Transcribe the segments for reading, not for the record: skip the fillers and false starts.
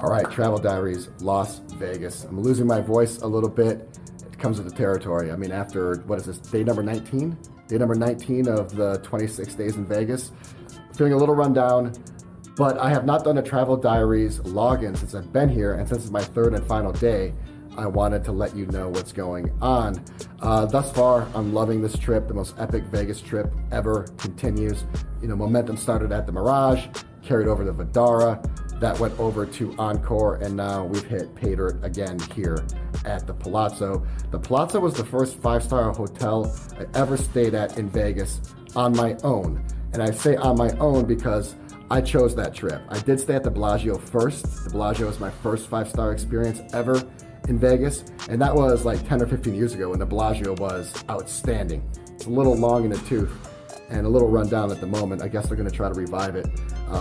All right, Travel Diaries, Las Vegas. I'm losing my voice a little bit. It comes with the territory. I mean, after, what is this, day number 19? Day number 19 of the 26 days in Vegas. Feeling a little run down, but I have not done a Travel Diaries login since I've been here, and since it's my third and final day, I wanted to let you know what's going on. Thus far, I'm loving this trip. The most epic Vegas trip ever continues. You know, momentum started at the Mirage, carried over to Vdara, that went over to Encore, and now we've hit pay dirt again here at the Palazzo. The Palazzo was the first five-star hotel I ever stayed at in Vegas on my own. And I say on my own because I chose that trip. I did stay at the Bellagio first. The Bellagio was my first five-star experience ever in Vegas, and that was like 10 or 15 years ago when the Bellagio was outstanding. It's a little long in the tooth and a little run down at the moment. I guess they're gonna try to revive it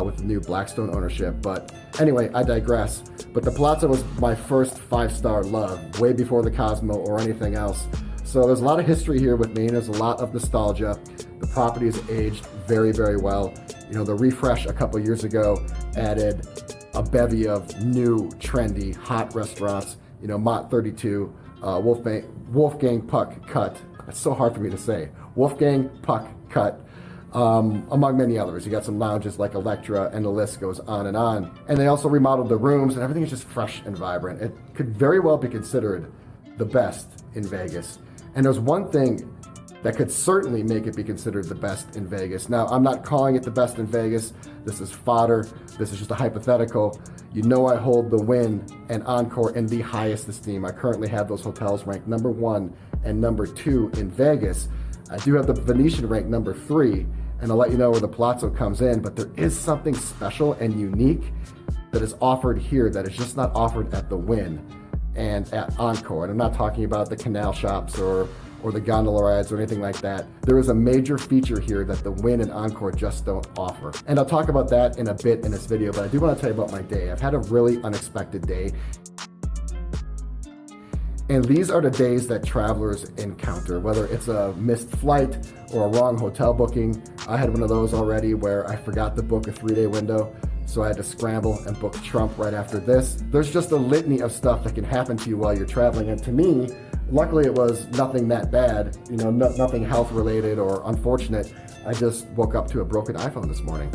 with the new Blackstone ownership. But anyway, I digress. But the Palazzo was my first five-star love, way before the Cosmo or anything else. So there's a lot of history here with me, and there's a lot of nostalgia. The property has aged very, very well. You know, the refresh a couple years ago added a bevy of new, trendy, hot restaurants. You know, Mott 32, Wolfgang Puck Cut. It's so hard for me to say. Wolfgang Puck Cut, among many others. You got some lounges like Electra, and the list goes on. And they also remodeled the rooms, and everything is just fresh and vibrant. It could very well be considered the best in Vegas. And there's one thing that could certainly make it be considered the best in Vegas. Now, I'm not calling it the best in Vegas. This is fodder. This is just a hypothetical. You know I hold the Wynn and Encore in the highest esteem. I currently have those hotels ranked number 1 and number 2 in Vegas. I do have the Venetian ranked number 3, and I'll let you know where the Palazzo comes in, but there is something special and unique that is offered here that is just not offered at the Wynn and at Encore. And I'm not talking about the canal shops or the gondola rides or anything like that. There is a major feature here that the Wynn and Encore just don't offer. And I'll talk about that in a bit in this video, but I do want to tell you about my day. I've had a really unexpected day. And these are the days that travelers encounter, whether it's a missed flight or a wrong hotel booking. I had one of those already where I forgot to book a 3-day window, so I had to scramble and book Trump right after this. There's just a litany of stuff that can happen to you while you're traveling, and to me, luckily it was nothing that bad, you know, nothing health related or unfortunate. I just woke up to a broken iPhone this morning,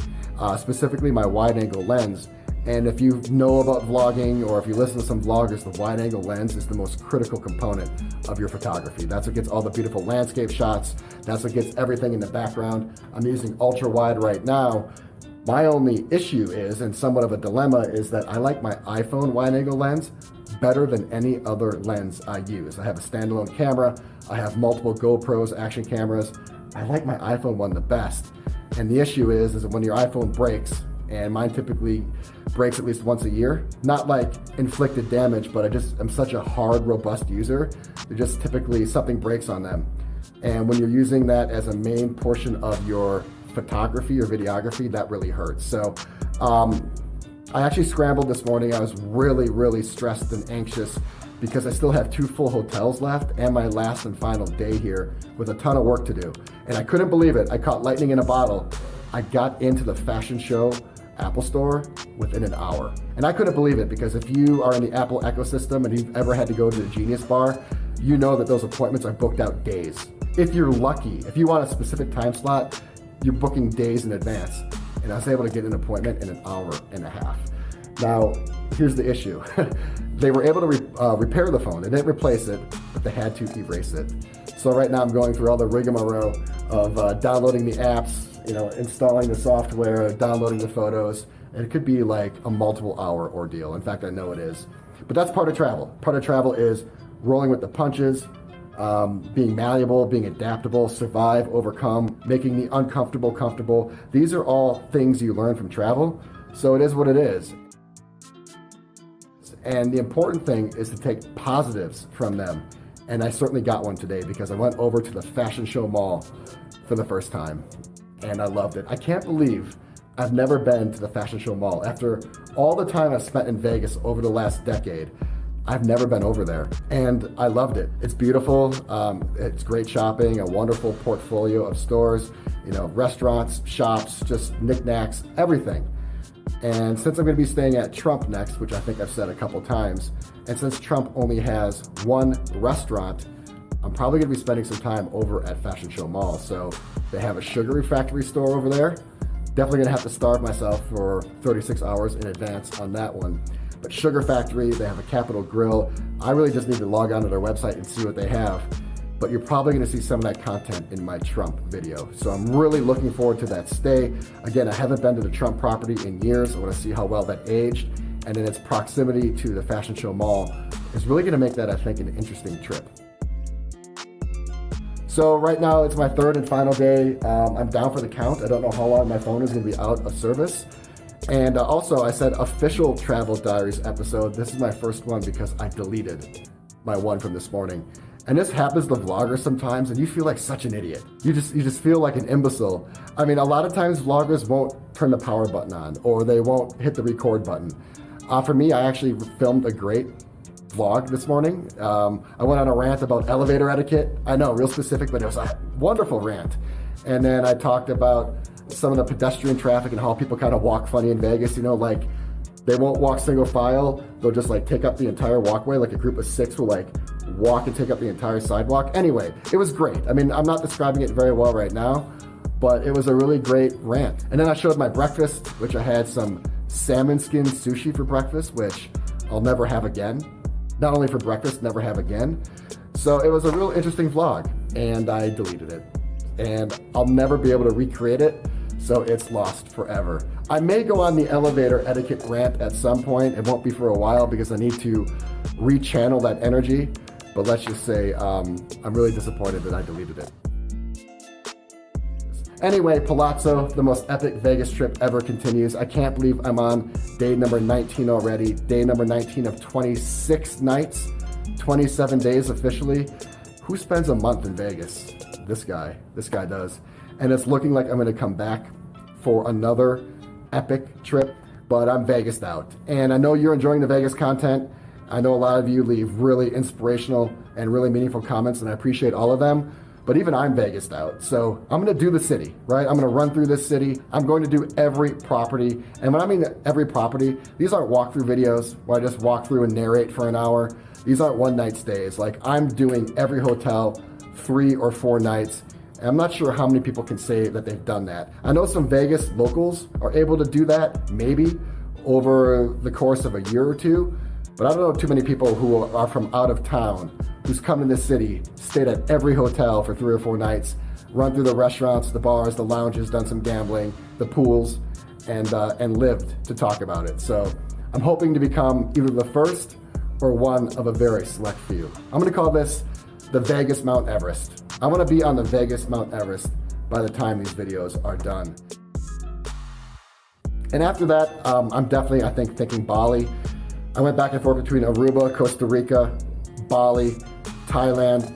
specifically my wide angle lens. And if you know about vlogging or if you listen to some vloggers, the wide angle lens is the most critical component of your photography. That's what gets all the beautiful landscape shots. That's what gets everything in the background. I'm using ultra wide right now. My only issue is, and somewhat of a dilemma, is that I like my iPhone wide angle lens better than any other lens I use. I have a standalone camera. I have multiple GoPros, action cameras. I like my iPhone one the best. And the issue is that when your iPhone breaks, and mine typically breaks at least once a year, not like inflicted damage, but I'm such a hard, robust user, they're just typically something breaks on them. And when you're using that as a main portion of your photography or videography, that really hurts. So I actually scrambled this morning. I was really, really stressed and anxious because I still have 2 full hotels left and my last and final day here with a ton of work to do. And I couldn't believe it. I caught lightning in a bottle. I got into the fashion show Apple store within an hour. And I couldn't believe it because if you are in the Apple ecosystem and you've ever had to go to the Genius Bar, you know that those appointments are booked out days. If you're lucky, if you want a specific time slot, you're booking days in advance. And I was able to get an appointment in an hour and a half. Now, here's the issue. They were able to repair the phone. They didn't replace it, but they had to erase it. So right now I'm going through all the rigmarole of downloading the apps, you know, installing the software, downloading the photos, and it could be like a multiple hour ordeal. In fact, I know it is. But that's part of travel. Part of travel is rolling with the punches, being malleable, being adaptable, survive, overcome, making the uncomfortable comfortable. These are all things you learn from travel, so it is what it is. And the important thing is to take positives from them. And I certainly got one today because I went over to the Fashion Show Mall for the first time. And I loved it. I can't believe I've never been to the Fashion Show Mall. After all the time I've spent in Vegas over the last decade, I've never been over there. And I loved it. It's beautiful. It's great shopping, a wonderful portfolio of stores, you know, restaurants, shops, just knickknacks, everything. And since I'm going to be staying at Trump next, which I think I've said a couple times, and since Trump only has one restaurant, I'm probably going to be spending some time over at Fashion Show Mall. So they have a Sugar Factory store over there. Definitely going to have to starve myself for 36 hours in advance on that one. But Sugar Factory, they have a Capitol Grill. I really just need to log on to their website and see what they have. But you're probably going to see some of that content in my Trump video. So I'm really looking forward to that stay. Again, I haven't been to the Trump property in years. I want to see how well that aged. And then its proximity to the Fashion Show Mall is really going to make that, I think, an interesting trip. So right now it's my third and final day. I'm down for the count. I don't know how long my phone is going to be out of service. And also I said official Travel Diaries episode. This is my first one because I deleted my one from this morning. And this happens to vloggers sometimes, and you feel like such an idiot. You just feel like an imbecile. I mean, a lot of times vloggers won't turn the power button on, or they won't hit the record button. For me, I actually filmed a great vlog this morning. I went on a rant about elevator etiquette. I know, real specific, but it was a wonderful rant. And then I talked about some of the pedestrian traffic and how people kind of walk funny in Vegas, you know, like they won't walk single file. They'll just like take up the entire walkway. Like a group of 6 will like walk and take up the entire sidewalk. Anyway, it was great. I mean, I'm not describing it very well right now, but it was a really great rant. And then I showed my breakfast, which I had some salmon skin sushi for breakfast, which I'll never have again. Not only for breakfast, never have again. So it was a real interesting vlog, and I deleted it. And I'll never be able to recreate it, so it's lost forever. I may go on the elevator etiquette rant at some point. It won't be for a while because I need to rechannel that energy. But let's just say I'm really disappointed that I deleted it. Anyway, Palazzo, the most epic Vegas trip ever continues. I can't believe I'm on day number 19 already. Day number 19 of 26 nights, 27 days officially. Who spends a month in Vegas? This guy does. And it's looking like I'm gonna come back for another epic trip, but I'm Vegased out. And I know you're enjoying the Vegas content. I know a lot of you leave really inspirational and really meaningful comments, and I appreciate all of them. But even I'm Vegased out. So I'm gonna do the city, right? I'm gonna run through this city. I'm going to do every property. And when I mean every property, these aren't walkthrough videos where I just walk through and narrate for an hour. These aren't one night stays. Like I'm doing every hotel 3 or 4 nights. And I'm not sure how many people can say that they've done that. I know some Vegas locals are able to do that, maybe, over the course of a year or two. But I don't know too many people who are from out of town who's come to this city, stayed at every hotel for 3 or 4 nights, run through the restaurants, the bars, the lounges, done some gambling, the pools, and lived to talk about it. So I'm hoping to become either the first or one of a very select few. I'm gonna call this the Vegas Mount Everest. I wanna be on the Vegas Mount Everest by the time these videos are done. And after that, I'm definitely, I think, thinking Bali. I went back and forth between Aruba, Costa Rica, Bali, Thailand.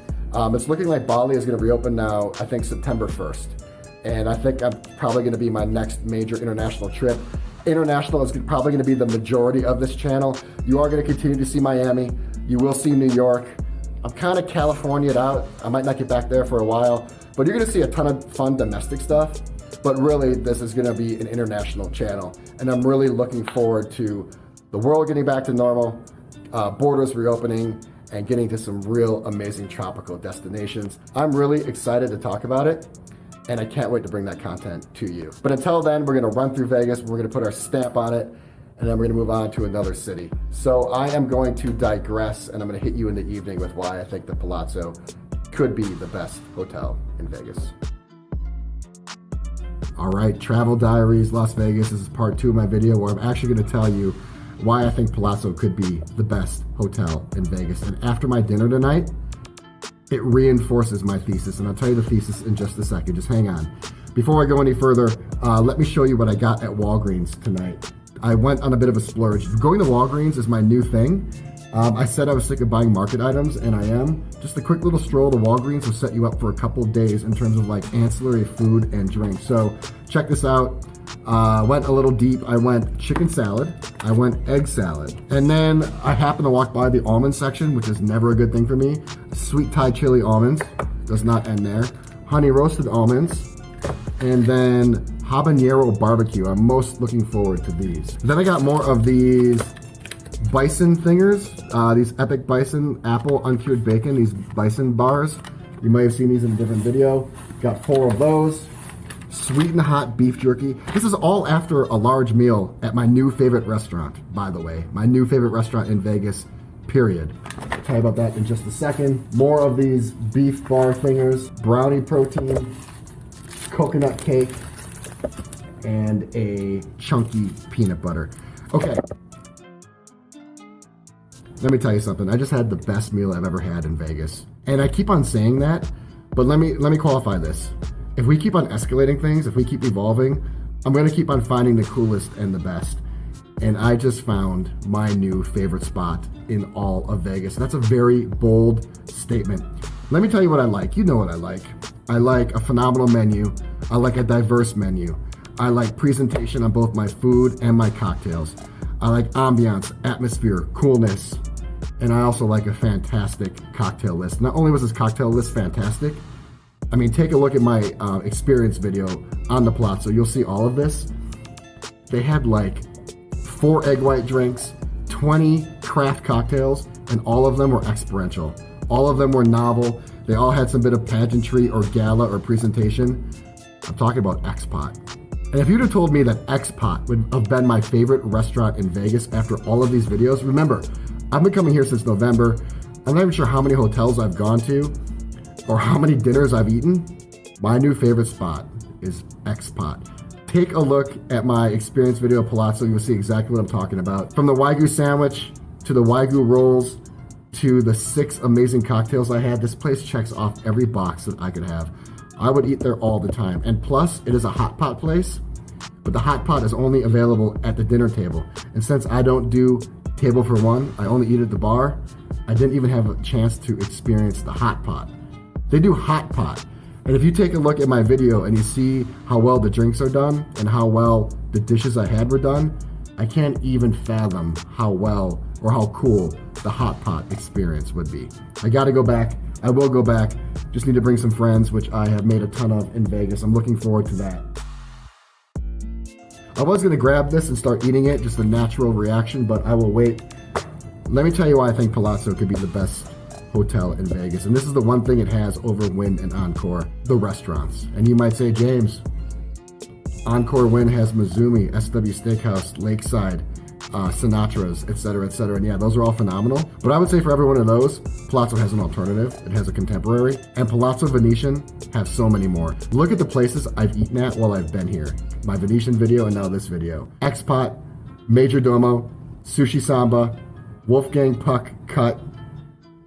It's looking like Bali is gonna reopen now, I think September 1st. And I think I'm probably gonna be my next major international trip. International is probably gonna be the majority of this channel. You are gonna continue to see Miami. You will see New York. I'm kind of California'd out. I might not get back there for a while, but you're gonna see a ton of fun domestic stuff. But really, this is gonna be an international channel. And I'm really looking forward to the world getting back to normal, borders reopening, and getting to some real amazing tropical destinations. I'm really excited to talk about it, and I can't wait to bring that content to you. But until then, we're gonna run through Vegas, we're gonna put our stamp on it, and then we're gonna move on to another city. So I am going to digress, and I'm gonna hit you in the evening with why I think the Palazzo could be the best hotel in Vegas. All right, Travel Diaries, Las Vegas. This is part 2 of my video where I'm actually gonna tell you why I think Palazzo could be the best hotel in Vegas. And after my dinner tonight, it reinforces my thesis. And I'll tell you the thesis in just a second. Just hang on. Before I go any further, let me show you what I got at Walgreens tonight. I went on a bit of a splurge. Going to Walgreens is my new thing. I said I was sick of buying market items, and I am. Just a quick little stroll to Walgreens will set you up for a couple of days in terms of like ancillary food and drink. So check this out. Went a little deep. I went chicken salad. I went egg salad. And then I happened to walk by the almond section, which is never a good thing for me. Sweet Thai chili almonds. Does not end there. Honey roasted almonds. And then habanero barbecue. I'm most looking forward to these. Then I got more of these bison thingers, these epic bison apple uncured bacon, these bison bars. You might have seen these in a different video. Got 4 of those. Sweet and hot beef jerky. This is all after a large meal at my new favorite restaurant, by the way. My new favorite restaurant in Vegas, period. I'll tell you about that in just a second. More of these beef bar thingers, brownie protein, coconut cake, and a chunky peanut butter. Okay. Let me tell you something. I just had the best meal I've ever had in Vegas. And I keep on saying that, but let me qualify this. If we keep on escalating things, if we keep evolving, I'm going to keep on finding the coolest and the best. And I just found my new favorite spot in all of Vegas. That's a very bold statement. Let me tell you what I like. You know what I like. I like a phenomenal menu. I like a diverse menu. I like presentation on both my food and my cocktails. I like ambiance, atmosphere, coolness. And I also like a fantastic cocktail list. Not only was this cocktail list fantastic, I mean, take a look at my experience video on the Palazzo. You'll see all of this. They had like 4 egg white drinks, 20 craft cocktails, and all of them were experiential. All of them were novel. They all had some bit of pageantry or gala or presentation. I'm talking about X-Pot. And if you'd have told me that X-Pot would have been my favorite restaurant in Vegas after all of these videos, remember, I've been coming here since November. I'm not even sure how many hotels I've gone to or how many dinners I've eaten. My new favorite spot is X-Pot. Take a look at my experience video Palazzo. You'll see exactly what I'm talking about. From the Wagyu sandwich to the Wagyu rolls to the 6 amazing cocktails I had, this place checks off every box that I could have. I would eat there all the time. And plus, it is a hot pot place, but the hot pot is only available at the dinner table. And since I don't do table for one, I only eat at the bar, I didn't even have a chance to experience the hot pot. They do hot pot. And if you take a look at my video and you see how well the drinks are done and how well the dishes I had were done, I can't even fathom how well or how cool the hot pot experience would be. I gotta go back. I will go back. Just need to bring some friends, which I have made a ton of in Vegas. I'm looking forward to that. I was gonna grab this and start eating it, just a natural reaction, but I will wait. Let me tell you why I think Palazzo could be the best hotel in Vegas. And this is the one thing it has over Wynn and Encore, the restaurants. And you might say, James, Encore Wynn has Mizumi, SW Steakhouse, Lakeside, Sinatra's, etc., etc. And yeah, those are all phenomenal. But I would say for every one of those, Palazzo has an alternative. It has a contemporary. And Palazzo Venetian have so many more. Look at the places I've eaten at while I've been here. My Venetian video and now this video. X-Pot, Major Domo, Sushi Samba, Wolfgang Puck Cut,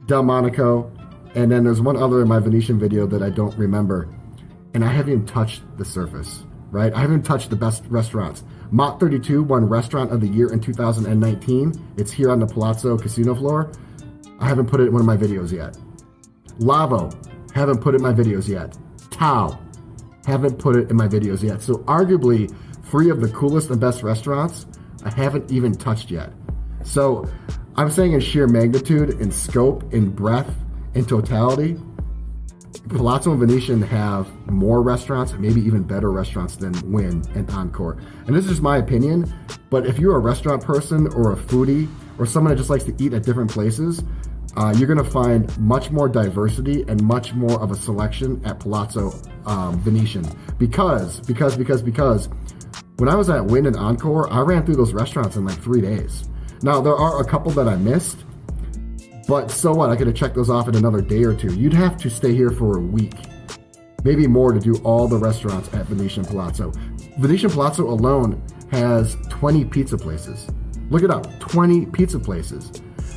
Del Monaco, and then there's one other in my Venetian video that I don't remember. And I haven't even touched the surface, right? I haven't touched the best restaurants. Mott 32 won Restaurant of the Year in 2019. It's here on the Palazzo casino floor. I haven't put it in one of my videos yet. Lavo, haven't put it in my videos yet. Tao, haven't put it in my videos yet. So arguably 3 of the coolest and best restaurants I haven't even touched yet. So I'm saying in sheer magnitude, in scope, in breadth, in totality, Palazzo and Venetian have more restaurants, maybe even better restaurants than Wynn and Encore. And this is just my opinion, but if you're a restaurant person or a foodie or someone that just likes to eat at different places, you're gonna find much more diversity and much more of a selection at Palazzo Venetian. Because when I was at Wynn and Encore, I ran through those restaurants in like 3 days. Now, there are a couple that I missed, but so what? I could have checked those off in another day or 2. You'd have to stay here for a week, maybe more, to do all the restaurants at Venetian Palazzo. Venetian Palazzo alone has 20 pizza places. Look it up, 20 pizza places.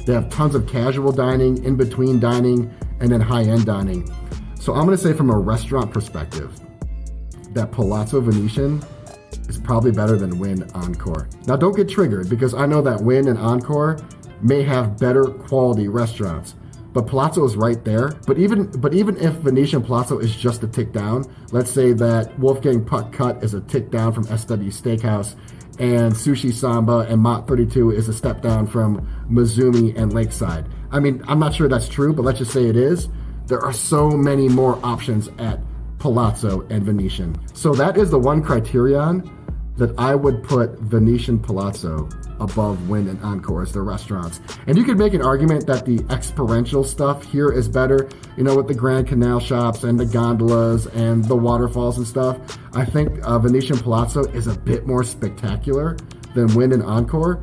They have tons of casual dining, in-between dining, and then high-end dining. So I'm gonna say from a restaurant perspective that Palazzo Venetian is probably better than Wynn Encore. Now don't get triggered, because I know that Wynn and Encore may have better quality restaurants, but Palazzo is right there. But even if Venetian Palazzo is just a tick down, let's say that Wolfgang Puck Cut is a tick down from SW Steakhouse, and Sushi Samba and Mott 32 is a step down from Mizumi and Lakeside. I mean, I'm not sure that's true, but let's just say it is. There are so many more options at Palazzo, and Venetian. So that is the one criterion that I would put Venetian Palazzo above Wynn and Encore as their restaurants. And you could make an argument that the experiential stuff here is better, you know, with the Grand Canal shops and the gondolas and the waterfalls and stuff. I think Venetian Palazzo is a bit more spectacular than Wynn and Encore.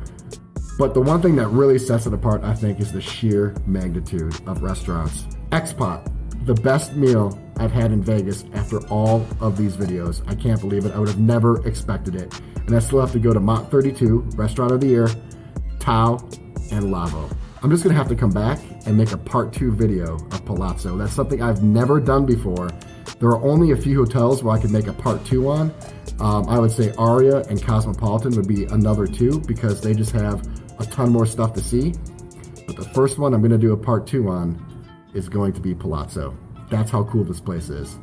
But the one thing that really sets it apart, I think, is the sheer magnitude of restaurants. X-Pot, the best meal I've had in Vegas after all of these videos. I can't believe it. I would have never expected it. And I still have to go to Mont 32, Restaurant of the Year, Tao, and Lavo. I'm just gonna have to come back and make a part 2 video of Palazzo. That's something I've never done before. There are only a few hotels where I could make a part 2 on. I would say Aria and Cosmopolitan would be another 2 because they just have a ton more stuff to see. But the first one I'm gonna do a part 2 on is going to be Palazzo. That's how cool this place is.